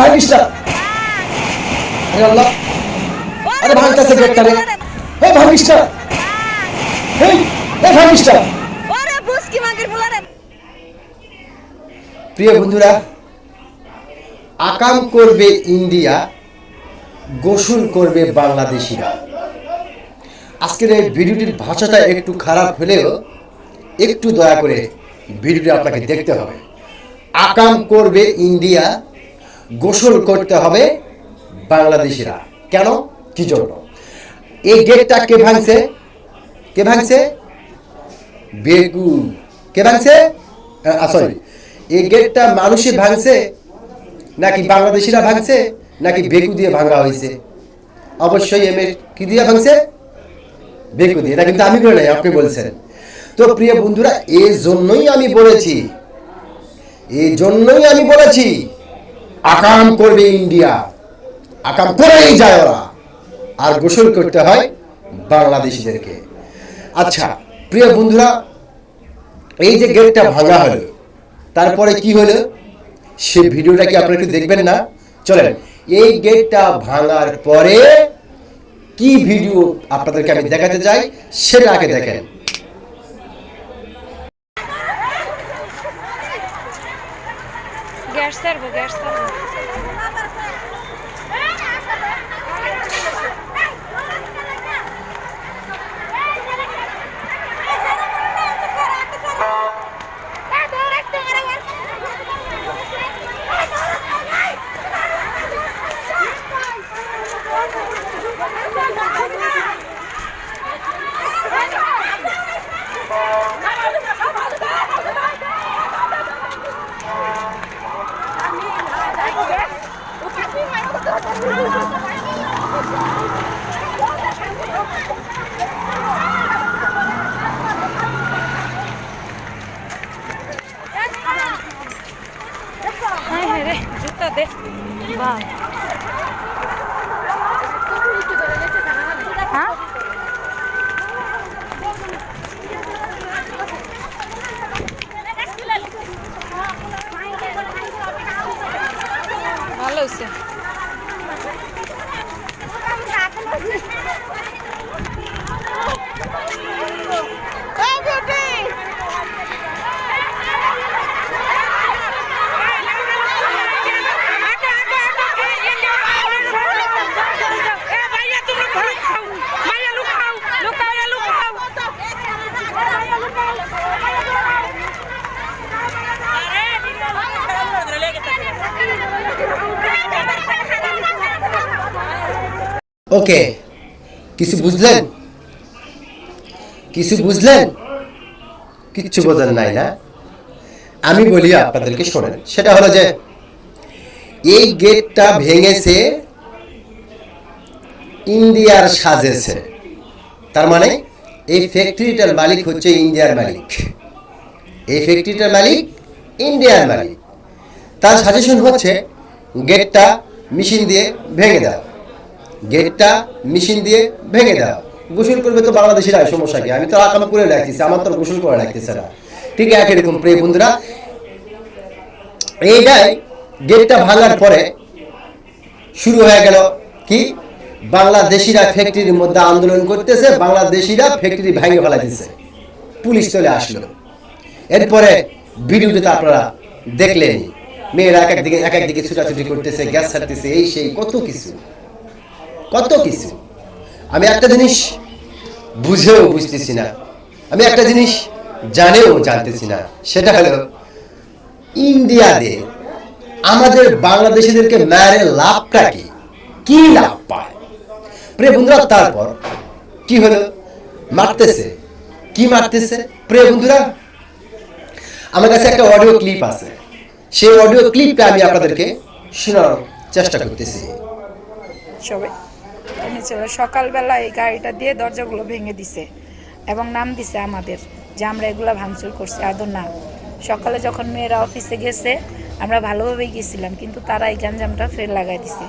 ভাঙিস না। আরে আল্লাহ, আরে ভাঙতেছে গেটটা রে। ভাঙিস না, ভাঙিস না। প্রিয় বন্ধুরা, আকাম করবে ইন্ডিয়া, গোসল করবে বাংলাদেশিরা। আজকের এই ভিডিওটির ভাষাটা একটু খারাপ হলেও একটু দয়া করে ভিডিওটি আপনাকে দেখতে হবে। আকাম করবে ইন্ডিয়া, গোসল করতে হবে বাংলাদেশিরা। কেন, কি জন্য? এই গেটটা কে ভাঙছে? কে ভাঙছে? বেগু। কে ভাঙছে? সরি, এই গেটটা মানুষই ভাঙছে নাকি বাংলাদেশিরা ভাঙছে নাকি বেকু দিয়ে ভাঙা হয়েছে? অবশ্যই কি দিয়ে ভাঙছে? বেকু দিয়ে। এটা কিন্তু আমি বলে নাই, আপনি বলছেন। তো প্রিয় বন্ধুরা, এই জন্যই আমি বলেছি আকাম করবে ইন্ডিয়া, আকাম করেই যায় ওরা, আর গোসল করতে হয় বাংলাদেশিদেরকে। আচ্ছা প্রিয় বন্ধুরা, এই যে গেটটা ভাঙা হলো, তারপরে কি হলো সে ভিডিওটা কি আপনারা একটু দেখবেন না? চলেন, এই গেটটা ভাঙার পরে কি ভিডিও আপনাদেরকে আমি দেখাতে চাই সেটা আগে দেখেন। ভালো হয়েছে। ওকে, কিছু বুঝলেন? কিচ্ছু বোঝেন নাই না? আমি বলি আপনাদেরকে, শোনেন। সেটা হলো যে এই গেটটা ভেঙেছে ইন্ডিয়ার সাজেছে। তার মানে এই ফ্যাক্টরিটার মালিক হচ্ছে ইন্ডিয়ার মালিক। এই ফ্যাক্টরিটার মালিক ইন্ডিয়ার মালিক। তার সাজেশন হচ্ছে গেটটা মেশিন দিয়ে ভেঙে দাও, গেটটা মেশিন দিয়ে ভেঙে দাও। গোসল করবে তো বাংলাদেশিরা, সমস্যা কি? আমি তো আকাম করে রাখতেছি, আমার তো গোসল করে রাখতেছে না। ঠিক একই রকম প্রিয় বন্ধুরা, এইটাই গেটটা ভাঙার পরে শুরু হয়ে গেল কি, বাংলাদেশিরা ফ্যাক্টরির মধ্যে আন্দোলন করতেছে, বাংলাদেশিরা ফ্যাক্টরি ভেঙে ফেলাইতেছে। পুলিশ চলে আসলো। এরপরে ভিডিওতে আপনারা দেখলেন, মেয়েরা এক একদিকে ছুটাছুটি করতেছে, গ্যাস ছাড়তেছে, এই সেই কত কিছু। আমি একটা জিনিস বুঝেও বুঝতেছি না, আমি একটা জিনিস জানেও জানতেছি না। সেটা হলো ইন্ডিয়াতে আমাদের বাংলাদেশিদেরকে মেরে লাভটা কি লাভ পায়? প্রিয় বন্ধুরা, তারপর কি হলো? মারতেছে। প্রিয় বন্ধুরা, আমার কাছে একটা অডিও ক্লিপ আছে, সেই অডিও ক্লিপটা আমি আপনাদেরকে শোনানোর চেষ্টা করতেছি। সকালবেলা এই গাড়িটা দিয়ে দরজাগুলো ভেঙে দিছে এবং নাম দিছে আমাদের যে আমরা এগুলা ভাঙচুর করছি। আদৌ না, সকালে যখন মেয়েরা অফিসে গেছে আমরা ভালোভাবেই গেছিলাম, কিন্তু তারা এই গ্যাঞ্জামটা ফের লাগাই দিছে।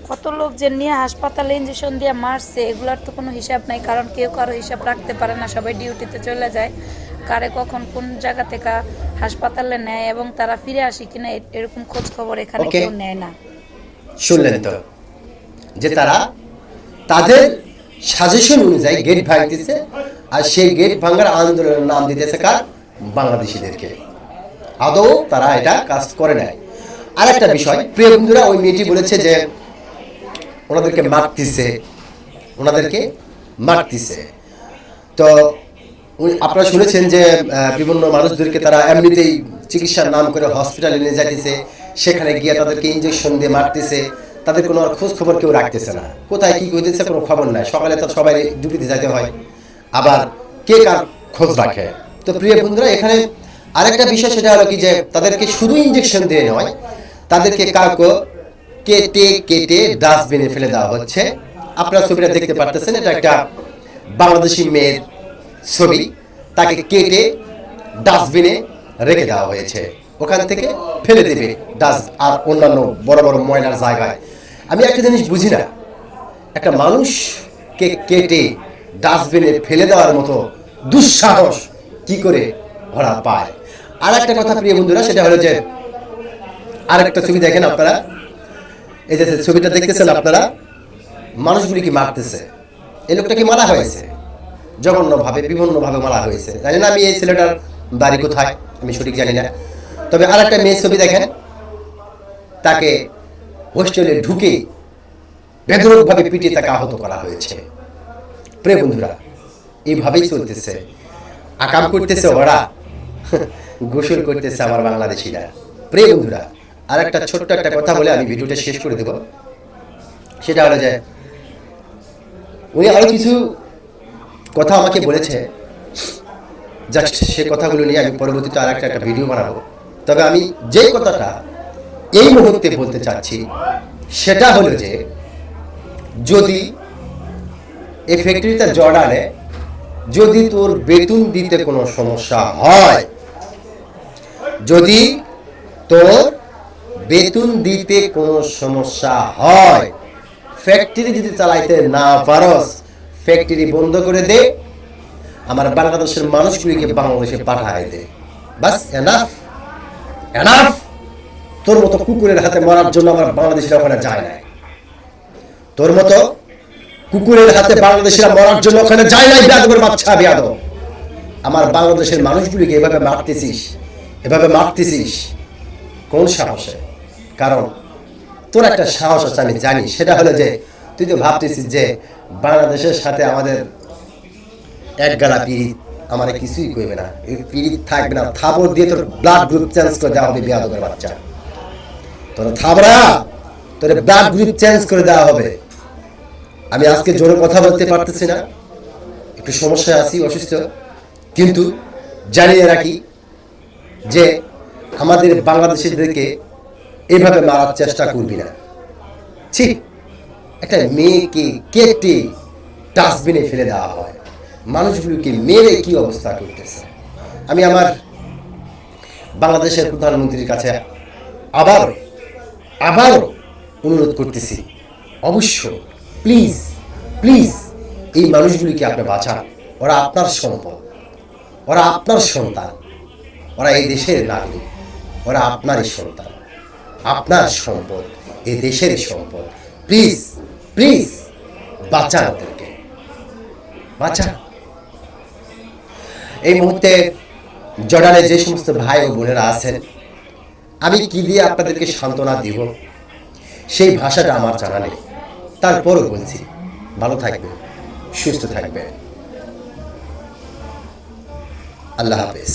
কত লোক যে নিয়ে হাসপাতালে ইঞ্জেকশন দিয়ে মারছে, এগুলার তো কোনো হিসাব নাই, কারণ কেউ কারো হিসাব রাখতে পারে না, সবাই ডিউটিতে চলে যায়। কারে কখন কোন জায়গা থেকে হাসপাতালে নেয় এবং তারা ফিরে আসে কিনা এরকম খোঁজ খবর এখানে Okay. কেউ নেয় না। শুনলেন তো যে তারা তাদের সাজেশন অনুযায়ী গেট ভাঙতেছে, আর সেই গেট ভাঙার আন্দোলনের নাম দিতেছে কার? বাংলাদেশিদেরকে। আদৌ তারা এটা কাজ করে নাই। আর একটা বিষয়, প্রিয় বন্ধুরা, ওই মেয়েটি বলেছে যে ওনাদেরকে মারতিছে। তো আপনারা শুনেছেন যে বিভিন্ন মানুষদেরকে তারা এমনিতেই চিকিৎসার নাম করে হসপিটালে নিয়ে যাইতেছে, সেখানে গিয়ে তাদেরকে ইঞ্জেকশন দিয়ে মারতেছে, তাদের কোনো আর খোঁজ খবর কেউ রাখতেছে না, কোথায় কি হইতেছে কোনো খবর নাই। সকালে তো সবাই ডিউটিতে যেতে হয়, আবার কে কার খোঁজ রাখে। তো প্রিয় বন্ধুরা, এখানে আরেকটা বিষয় সেটা হলো কি যে তাদেরকে শুধু ইঞ্জেকশন দিয়ে নয়, তাদেরকে কাউকে কেটে ডাস্টবিনে ফেলে দেওয়া হচ্ছে। আপনারা ছবিটা দেখতে পারতেছেন, এটা একটা বাংলাদেশি মেয়ের ছবি, তাকে কেটে ডাস্টবিনে রেখে দেওয়া হয়েছে, ওখান থেকে ফেলে দেবে ডাস্ট আর অন্যান্য বড় বড় ময়লার জায়গায়। আমি একটা জিনিস বুঝি না, একটা মানুষকে কেটে ডাস্টবিনে ফেলে দেওয়ার মতো দুঃসাহস কি করে ওরা পায়। আর একটা কথা প্রিয় বন্ধুরা, সেটা হলো যে আরেকটা ছবি দেখেন আপনারা, এই যে ছবিটা দেখতেছেন আপনারা, মানুষগুলিকে মারতেছে। এই লোকটাকে মারা হয়েছে জঘন্যভাবে, বিভিন্নভাবে মারা হয়েছে। জানি না আমি এই ছেলেটার বাড়ি কোথায়, আমি সঠিক জানি না। তবে আর একটা মেয়ের ছবি দেখেন, তাকে হোস্টেলে ঢুকে বেদরকভাবে পিটিয়ে তাকে আহত করা হয়েছে। প্রিয় বন্ধুরা, এইভাবেই চলতেছে, আকাম করতেছে ওরা, গোসল করতেছে আমার বাংলাদেশিরা। প্রিয় বন্ধুরা, আর একটা ছোট্ট একটা কথা বলে আমি ভিডিওটা শেষ করে দেব। সেটা হলো যে উনি আরো কিছু কথা আমাকে বলেছে, জাস্ট সে কথাগুলো নিয়ে আমি পরবর্তীতে আর একটা ভিডিও বানাবো। তবে আমি যে কথাটা এই মুহূর্তে বলতে চাচ্ছি সেটা হলো যে যদি এই ফ্যাক্টরিটা জর্ডানে যদি তোর বেতন দিতে কোনো সমস্যা হয়, যদি তোর বেতন দিতে কোনো সমস্যা হয়, ফ্যাক্টরি যদি চালাইতে না পারস, ফ্যাক্টরি বন্ধ করে দে, আমার বাংলাদেশের মানুষগুলিকে বাংলাদেশে পাঠায় দে। বাস, এনাফ। তোর মতো কুকুরের হাতে মরার জন্য আমার বাংলাদেশিরা ওখানে যায় না। তোর মতো কুকুরের হাতে বাংলাদেশিরা মরার জন্য ওখানে যায় নাই। বেয়াদবের বাচ্চা বেয়াদব, আমার বাংলাদেশের মানুষগুলিকে এভাবে মারতেছিস কোন সাহসে? কারণ তোর একটা সাহস আছে, আমি জানি। সেটা হলো যে তুই তো ভাবতেছিস যে বাংলাদেশের সাথে আমাদের এক গালা পিড়িত, আমার কিছুই কইবে না, এই পিড়িত থাকবে না, থাপড় দিয়ে তোর ব্লাড গ্রুপ চেঞ্জ করে দেওয়া হবে। বেয়াদবের বাচ্চা, তোর থাবড়া, তোর ব্লাড গ্রুপ চেঞ্জ করে দেওয়া হবে। আমি আজকে জোরে কথা বলতে পারতেছি না, একটু সমস্যায় আছি, অসুস্থ, কিন্তু জানিয়ে রাখি যে আমাদের বাংলাদেশিদেরকে এইভাবে মারার চেষ্টা করবি না। ঠিক, একটা মেয়েকে কেটে ডাস্টবিনে ফেলে দেওয়া হয়, মানুষগুলোকে মেরে কি অবস্থা করতেছে। আমি আমার বাংলাদেশের প্রধানমন্ত্রীর কাছে আবারও অনুরোধ করতেছি, অবশ্য প্লিজ এই মানুষগুলিকে আপনি বাঁচান। ওরা আপনার সম্পদ, ওরা আপনার সন্তান, ওরা এই দেশের নাগরিক, ওরা আপনারই সন্তান, আপনার সম্পদ, এই দেশের সম্পদ। প্লিজ বাঁচান ওদেরকে, বাঁচান। এই মুহূর্তে জর্ডানে যে সমস্ত ভাই ও বোনেরা আছেন, আমি কি দিয়ে আপনাদেরকে সান্ত্বনা দিব সেই ভাষাটা আমার জানা নেই। তারপরও বলছি, ভালো থাকবে, সুস্থ থাকবে। আল্লাহ হাফেজ।